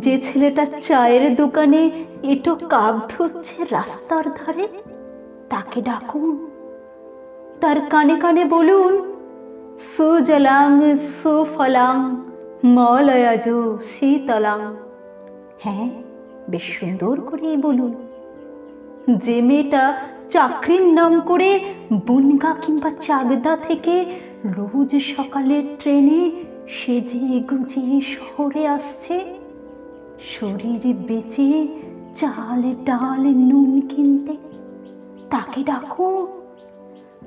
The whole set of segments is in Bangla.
যে ছেলেটা চায়ের দোকানে এটো কাপ ধুচ্ছে রাস্তার ধারে, তাকে ডাকুন। তার কানে কানে বলুন, সুজলাং সুফলাং মলয়জ শীতলাং। হ্যাঁ, বেশ সুন্দর করেই বলুন। যে মেয়েটা চাকরির নাম করে বনগা কিংবা চাকদা থেকে রোজ সকালে ট্রেনে সেজে গুজিয়ে শহরে আসছে, শরীর বেচে চাল ডাল নুন কিনতে, তাকে ডাকুন।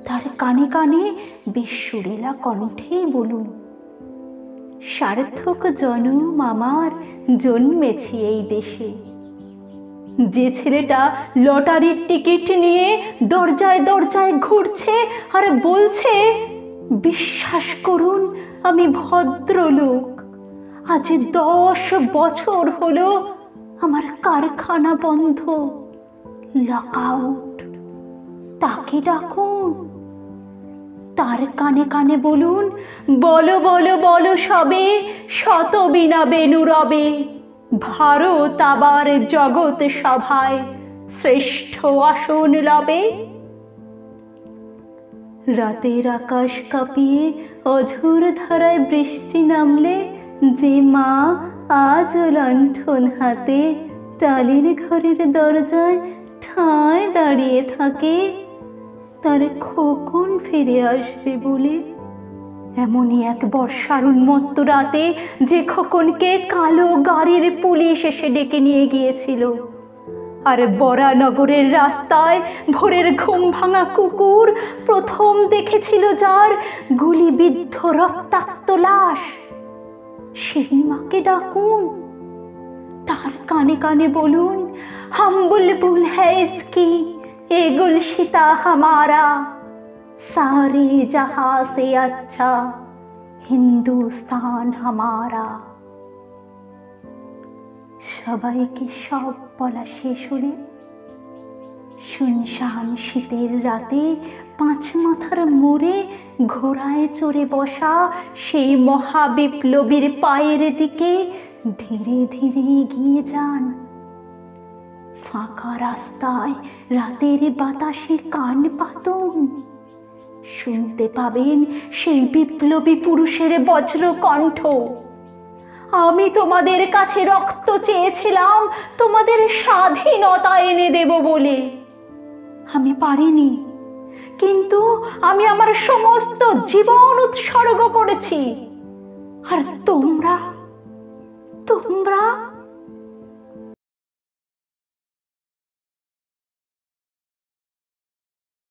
তার কানে কানে বেশ সুরেলা কণ্ঠেই বলুন, সার্থক জনম আমার জন্মেছি এই দেশে। যে ছেলেটা লটারির টিকিট নিয়ে দরজায় দরজায় ঘুরছে আর বলছে, বিশ্বাস করুন আমি ভদ্রলোক, আজ 10 বছর হলো আমার কারখানা বন্ধ, লকআউট, তাকে ডাকুন। তার কানে কানে বলুন, বলো বলো বলো সবে, শত বিনা বেনু রবে, ভারত আবার জগৎ সভায় শ্রেষ্ঠ আসন লবে। রাতের আকাশ কাঁপিয়ে অঝোর ধারায় বৃষ্টি নামলে যে মা আজ লণ্ঠন হাতে টালির ঘরের দরজায় ঠায় দাঁড়িয়ে থাকে, তার খোকন ফিরে আসবে বলে, এমনই এক বর্ষার উন্মত্ত রাতে যে খোকনকে কালো গাড়ির পুলিশ এসে ডেকে নিয়ে গিয়েছিল, আর বরানগরের রাস্তায় ভোরের ঘুম ভাঙা কুকুর প্রথম দেখেছিল যার গুলিবিদ্ধ রক্তাক্ত লাশ, সেই মাকে ডাকুন। তার কানে কানে বলুন, হাম বুলবুল হ্যায় ইসকি, এ গুলশিতা হামারা, সারে জাহাঁ সে আচ্ছা হিন্দুস্তান হামারা। সবাইকে সব বলা শেষ হলে শুনশান শীতের রাতে 5 মাথার মোড়ে ঘোড়ায় চড়ে বসা সেই মহাবিপ্লবীর পায়ের দিকে ধীরে ধীরে এগিয়ে যান। ফাঁকা রাস্তায় রাতের বাতাসে কান পাতুন, শুনতে পাবেন সেই বিপ্লবী পুরুষের বজ্র কণ্ঠ, আমি তোমাদের কাছে রক্ত চেয়েছিলাম তোমাদের স্বাধীনতা এনে দেব বলে, আমি পারিনি, কিন্তু আমি আমার সমস্ত জীবন উৎসর্গ করেছি। আর তোমরা